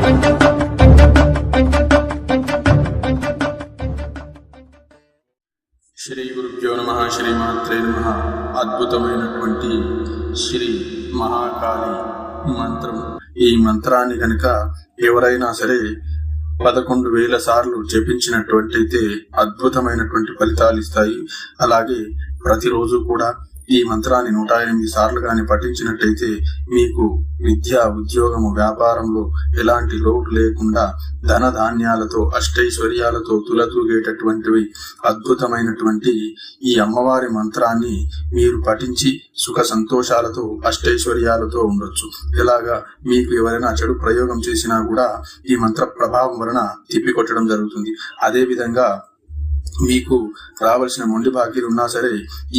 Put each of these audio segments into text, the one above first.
శ్రీ గురుభ్యో నమః. శ్రీమాత్రే నమః. అద్భుతమైనటువంటి శ్రీ మహాకాళి మంత్రం. ఈ మంత్రాన్ని కనుక ఎవరైనా సరే 11,000 సార్లు జపించినటువంటైతే అద్భుతమైనటువంటి ఫలితాలు ఇస్తాయి. అలాగే ప్రతిరోజు కూడా ఈ మంత్రాన్ని 108 సార్లు గాని పఠించినట్టయితే మీకు విద్య, ఉద్యోగము, వ్యాపారంలో ఎలాంటి లోటు లేకుండా ధన ధాన్యాలతో, అష్టైశ్వర్యాలతో తులతూగేటటువంటివి అద్భుతమైనటువంటి ఈ అమ్మవారి మంత్రాన్ని మీరు పఠించి సుఖ సంతోషాలతో, అష్టైశ్వర్యాలతో ఉండొచ్చు. ఎలాగా మీకు ఎవరైనా చెడు ప్రయోగం చేసినా కూడా ఈ మంత్ర ప్రభావం వలన తిప్పికొట్టడం జరుగుతుంది. అదే విధంగా మీకు రావాల్సిన మొండి బాకీలు ఉన్నా సరే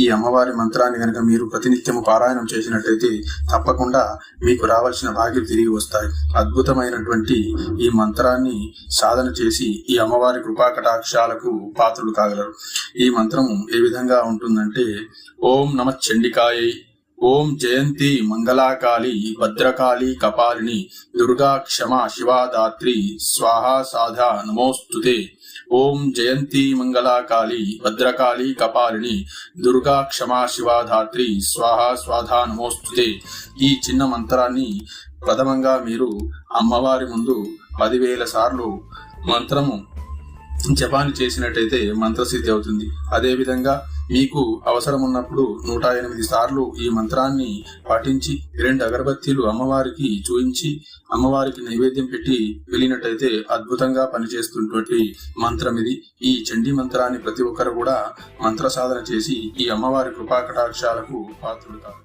ఈ అమ్మవారి మంత్రాన్ని కనుక మీరు ప్రతినిత్యము పారాయణం చేసినట్టయితే తప్పకుండా మీకు రావాల్సిన బాకీలు తిరిగి వస్తాయి. అద్భుతమైనటువంటి ఈ మంత్రాన్ని సాధన చేసి ఈ అమ్మవారి కృపా కటాక్షాలకు పాత్రులు కాగలరు. ఈ మంత్రము ఏ విధంగా ఉంటుందంటే, ఓం నమ చండికాయై, ఓం జయంతి మంగళాకాళి భద్రకాళి కపాలిని దుర్గా క్షమా శివాదాత్రి స్వాహా సాధా నమోస్తుతే. ఓం జయంతి మంగళాకాళి భద్రకాళి కపాలిని దుర్గా క్షమా శివాధాత్రి స్వాహా స్వాధా నమోస్తుతే. ఈ చిన్న మంత్రాన్ని ప్రథమంగా మీరు అమ్మవారి ముందు 10,000 సార్లు మంత్రము జపాన్ని చేసినట్టయితే మంత్రసిద్ధి అవుతుంది. అదే విధంగా మీకు అవసరం ఉన్నప్పుడు 108 సార్లు ఈ మంత్రాన్ని పాటించి 2 అగరబత్తీలు అమ్మవారికి చూయించి అమ్మవారికి నైవేద్యం పెట్టి వెళ్ళినట్టయితే అద్భుతంగా పనిచేస్తున్నటువంటి మంత్రం ఇది. ఈ చండీ మంత్రాన్ని ప్రతి ఒక్కరు కూడా మంత్ర సాధన చేసి ఈ అమ్మవారి కృపా కటాక్షాలకు పాత్రులు కాదు.